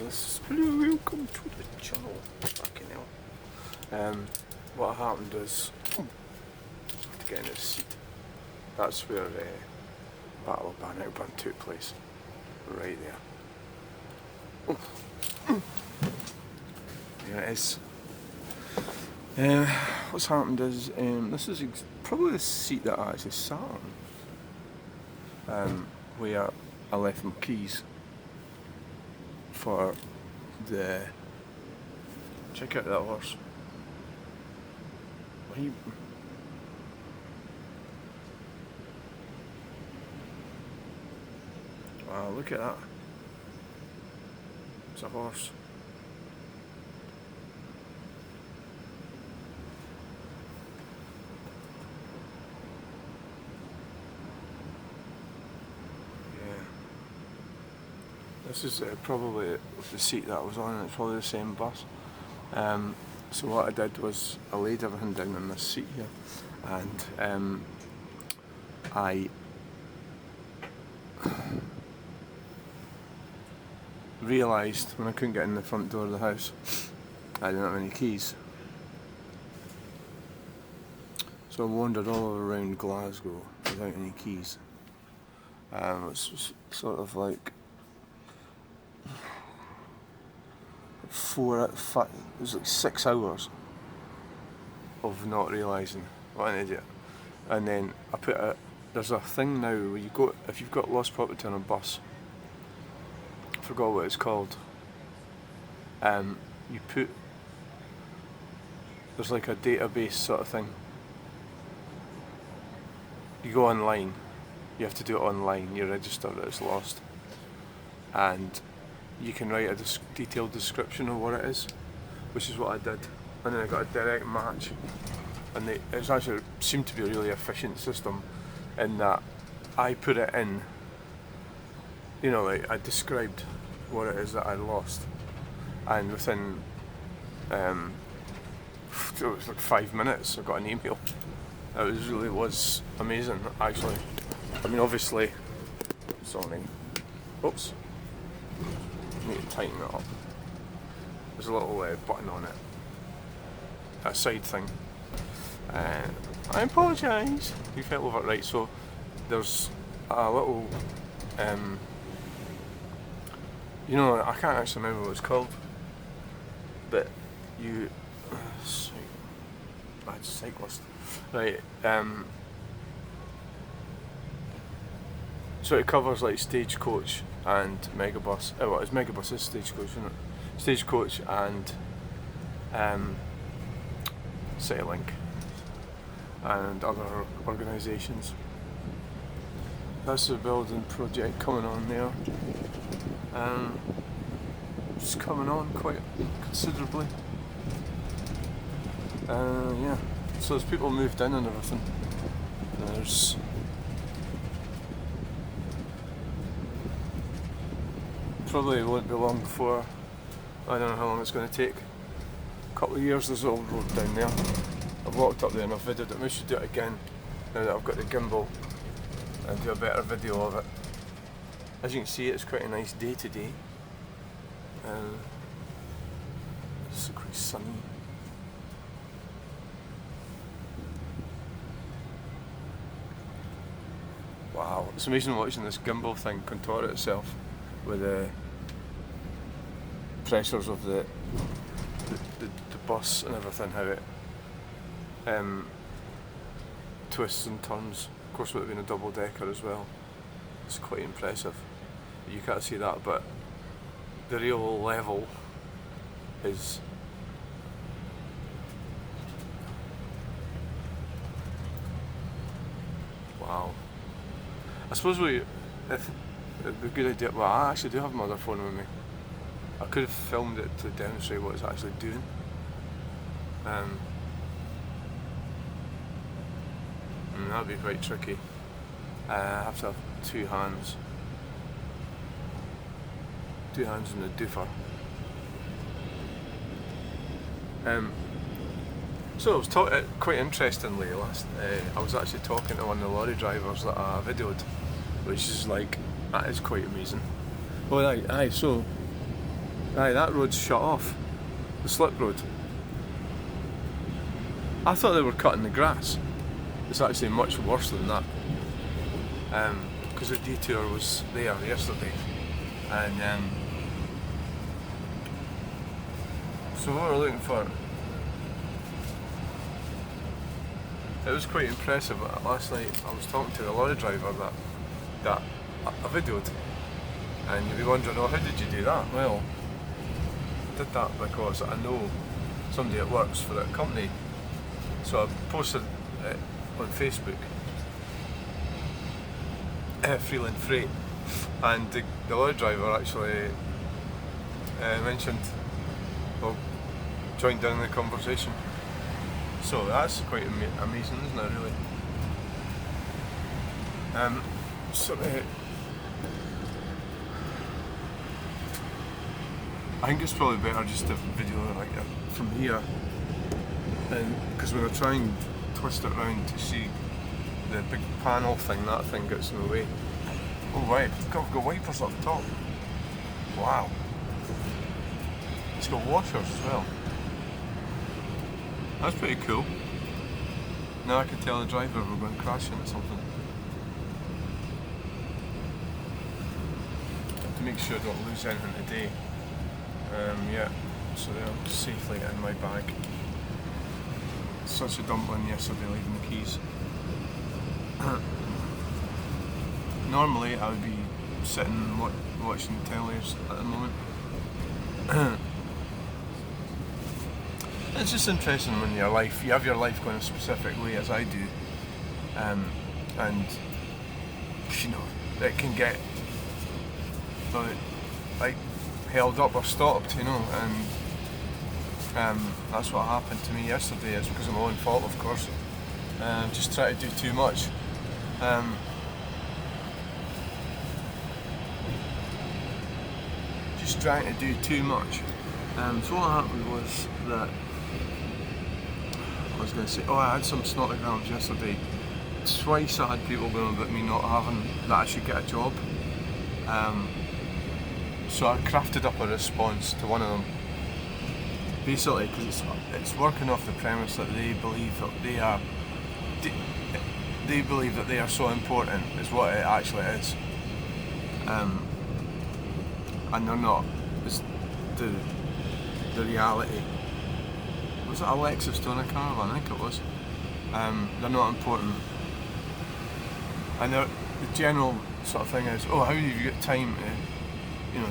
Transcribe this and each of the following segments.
this is welcome to the channel. Fucking hell. What happened is, to get in this seat, that's where the Battle of Lanarkshire took place. Right there. There it is. What's happened is, this is probably the seat that I actually sat on. Where I left my keys for the... Check out that horse. Wow, look at that. It's a horse. This is probably the seat that I was on, and it's probably the same bus. So what I did was I laid everything down on this seat here, and I realised when I couldn't get in the front door of the house, I didn't have any keys. So I wandered all around Glasgow without any keys. It was sort of like it was like 6 hours of not realising what an idiot. And then I there's a thing now where you go, if you've got lost property on a bus, I forgot what it's called, there's like a database sort of thing. You go online, you have to do it online, you register that it's lost, and you can write a detailed description of what it is, which is what I did, and then I got a direct match. And it actually seemed to be a really efficient system in that I put it in, you know, like I described what it is that I lost, and within it was like 5 minutes I got an email. It really was amazing, actually. I mean, obviously, sorry, oops. Need to tighten it up. There's a little button on it, a side thing. I apologise. You fell over. Right, so there's a little, you know, I can't actually remember what it's called, but you, bad cyclist, right? So it covers like Stagecoach and Megabus. Oh, well, it's Megabus is Stagecoach, isn't it? Stagecoach and Citylink and other organisations. That's the building project coming on there. It's coming on quite considerably. Yeah. So there's people moved in and everything. There's probably won't be long before, I don't know how long it's going to take. A couple of years. There's a little road down there. I've walked up there and I've videoed it. I should do it again now that I've got the gimbal and do a better video of it. As you can see, it's quite a nice day today. It's quite sunny. Wow, it's amazing watching this gimbal thing contort itself with the pressures of the bus and everything, how it twists and turns. Of course, with it being a double decker as well, it's quite impressive. You can't see that, but the real level is wow. I suppose if it'd be a good idea. Well, I actually do have my other phone with me. I could have filmed it to demonstrate what it's actually doing. That'd be quite tricky. I have to have two hands in the doofer. So I was quite interestingly I was actually talking to one of the lorry drivers that I videoed, which is like, that is quite amazing. Well, so Aye, that road's shut off. The slip road. I thought they were cutting the grass. It's actually much worse than that. Because the detour was there yesterday. And so what we're looking for, it was quite impressive. Last night I was talking to the lorry driver that I videoed, and you'll be wondering, oh, how did you do that? Well, I did that because I know somebody that works for that company, so I posted it on Facebook, Freeland Freight, and the lorry driver actually mentioned, well, joined in the conversation. So that's quite amazing, isn't it, really? I think it's probably better just to video it like from here, and because when I try and twist it around to see the big panel thing, that thing gets in the way. Oh right, I've got wipers up top. Wow. It's got washers as well. That's pretty cool. Now I can tell the driver we're going to crash into something. To make sure I don't lose anything today. Yeah, so they're safely in my bag. Such a dumpling yesterday leaving the keys. Normally I would be sitting watching the tellies at the moment. It's just interesting when you have your life going a specific way, as I do, and you know, it can get like held up or stopped, you know, and that's what happened to me yesterday. It's because of my own fault, of course. Just try to do too much. Just trying to do too much. So what happened was that I was going to say, I had some snotograms yesterday. Twice I had people going about me not having, that I should get a job. So I crafted up a response to one of them. Basically, because it's working off the premise that they believe that they believe that they are so important, is what it actually is. And they're not. It's the reality. Was it Alexis doing a caravan? I think it was. They're not important. And the general sort of thing is, how have you got time to,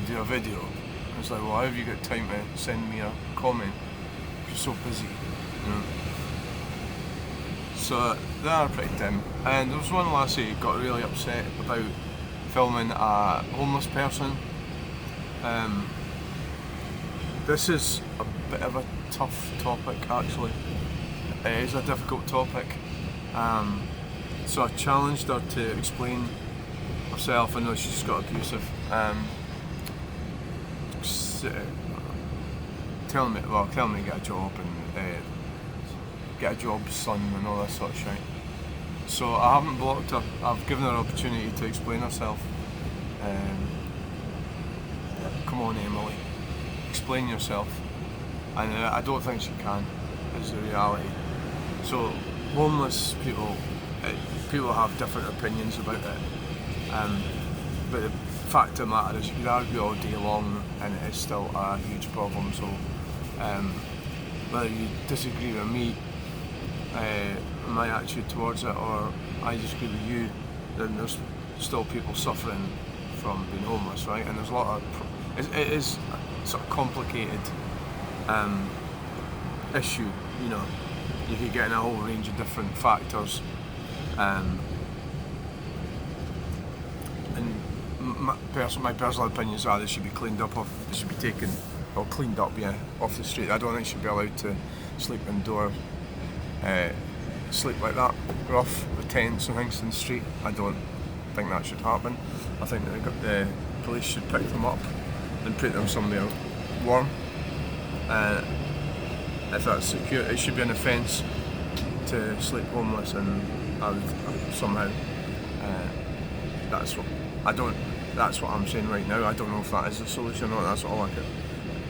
do a video? And it's like, well, how have you got time to send me a comment? You're so busy, So they are pretty dim. And there was one lassie who got really upset about filming a homeless person. This is a bit of a tough topic, actually. It is a difficult topic. So I challenged her to explain herself. I know she's got abusive. Telling me to get a job and get a job, son, and all that sort of shit. So I haven't blocked her. I've given her an opportunity to explain herself. Come on, Emily, explain yourself. And I don't think she can, is the reality. So homeless people, people have different opinions about it. But the fact of the matter is, you could argue all day long and it is still a huge problem. So whether you disagree with me, my attitude towards it, or I disagree with you, then there's still people suffering from being homeless, right? And there's a lot of it is a sort of complicated issue, You could get in a whole range of different factors, and my personal opinions are they should be cleaned up, they should be taken, or cleaned up, off the street. I don't think they should be allowed to sleep indoors, sleep like that, rough with tents and things in the street. I don't think that should happen. I think that the police should pick them up and put them somewhere warm. If that's secure, it should be an offence to sleep homeless, and I would somehow. That's what I'm saying right now. I don't know if that is the solution or not. That's all I could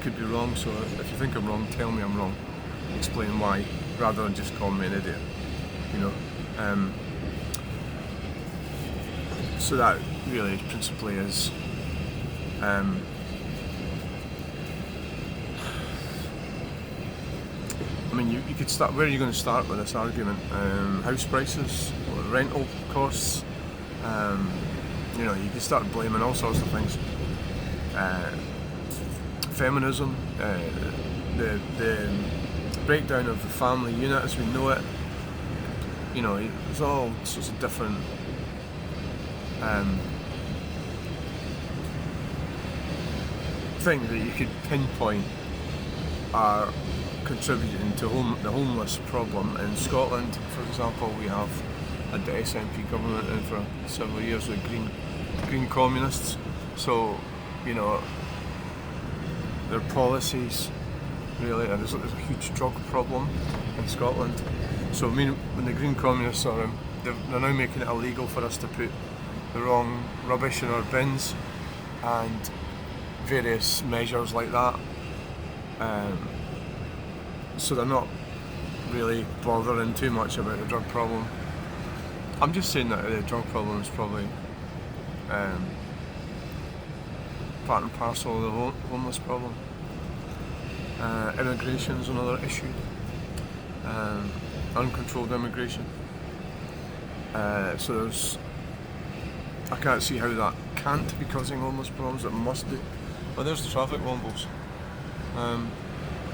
could be wrong, so if you think I'm wrong, tell me I'm wrong. Explain why, rather than just call me an idiot. You know. So that really principally is. I mean, you could start. Where are you going to start with this argument? House prices, rental costs. You know, you can start blaming all sorts of things. Feminism, the breakdown of the family unit as we know it. You know, there's all sorts of different things that you could pinpoint are contributing to the homeless problem in Scotland. For example, we have had the SNP government in for several years with green communists. So, you know, their policies really, and there's a huge drug problem in Scotland. So, I mean, when the green communists are they're now making it illegal for us to put the wrong rubbish in our bins and various measures like that. So they're not really bothering too much about the drug problem. I'm just saying that the drug problem is probably part and parcel of the homeless problem. Immigration is another issue. Uncontrolled immigration. So I can't see how that can't be causing homeless problems. It must do. Well, there's the traffic wombles.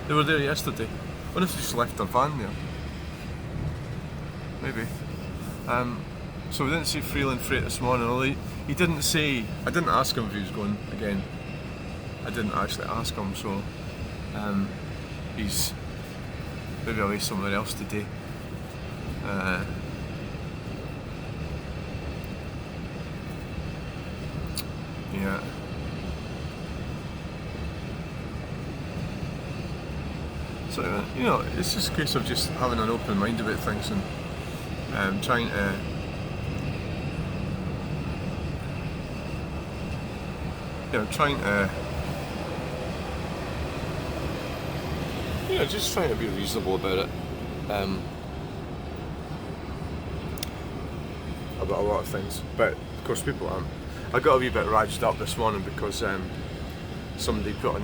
They were there yesterday. What if they just left their van there? Maybe. So we didn't see Freeland Freight this morning, although he didn't say. I didn't ask him if he was going again. I didn't actually ask him, so he's maybe away somewhere else today. Yeah. So, you know, it's just a case of just having an open mind about things and trying to just trying to be reasonable about it. About a lot of things, but of course people aren't. I got a wee bit raged up this morning because somebody put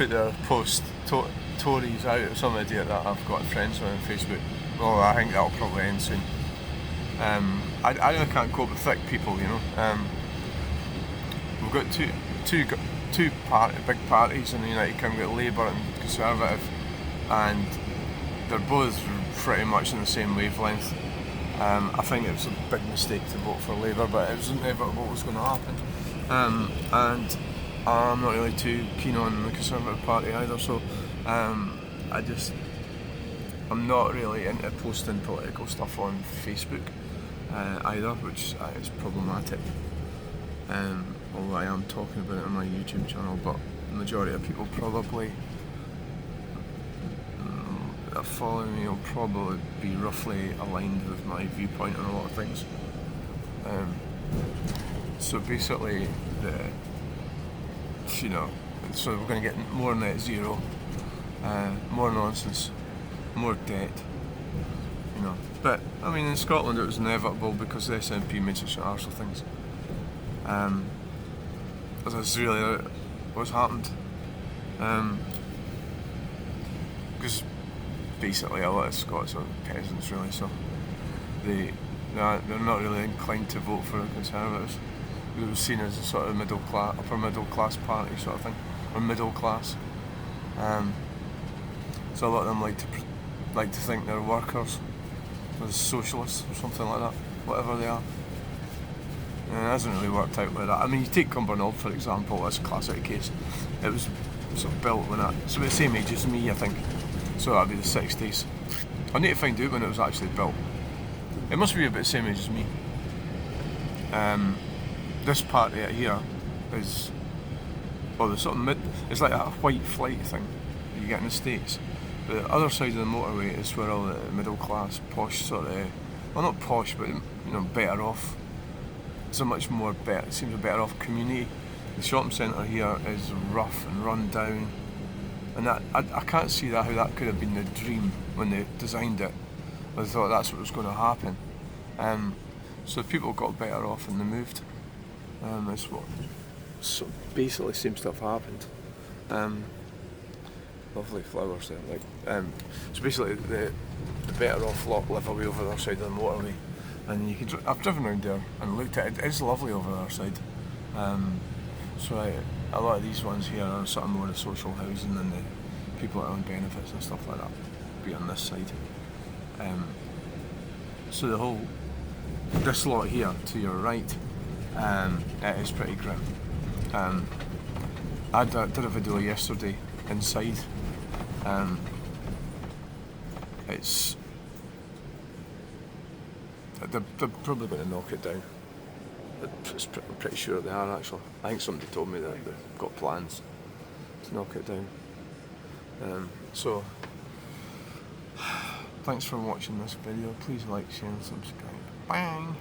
their post Tories out, or some idiot that I've got friends with on Facebook. Well, I think that'll probably end soon. I really can't cope with thick people, you know. We've got two big parties in the United Kingdom. We've got Labour and Conservative, and they're both pretty much in the same wavelength. I think it was a big mistake to vote for Labour, but it was inevitable what was going to happen. And I'm not really too keen on the Conservative Party either, so I'm not really into posting political stuff on Facebook either, which is problematic. Although I am talking about it on my YouTube channel, but the majority of people probably that follow me will probably be roughly aligned with my viewpoint on a lot of things. So basically, so we're going to get more net zero, more nonsense, more debt, you know. But I mean, in Scotland it was inevitable because the SNP made such an arse of things. That's really what's happened. Because basically a lot of Scots are peasants, really, so they're not really inclined to vote for the Conservatives. It was seen as a sort of upper middle class party sort of thing, or middle class. So a lot of them like to think they're workers, or socialists, or something like that, whatever they are. And it hasn't really worked out like that. I mean, you take Cumbernauld for example, that's a classic case. It was sort of built when it's about the same age as me, I think. So that'd be the 60s. I need to find out when it was actually built. It must be about the same age as me. This part right here is, well, the sort of it's like a white flight thing you get in the States. But the other side of the motorway is where all the middle class, posh sort of, well, not posh, but better off. It's a much more better, it seems a better off community. The shopping centre here is rough and run down, and I can't see how that could have been the dream when they designed it. I thought that's what was going to happen. So people got better off and they moved. That's what basically seems to have happened. Lovely flowers there. So basically the better off lot live away over the other side of the motorway, and you can. I've driven around there and looked at it. It is lovely over the other side. So a lot of these ones here are sort of more the social housing and the people that are on benefits and stuff like that be on this side. So this lot here to your right, it is pretty grim. I did a video yesterday inside. They're probably going to knock it down. I'm pretty sure they are actually. I think somebody told me that they've got plans to knock it down. So thanks for watching this video. Please like, share and subscribe. Bye!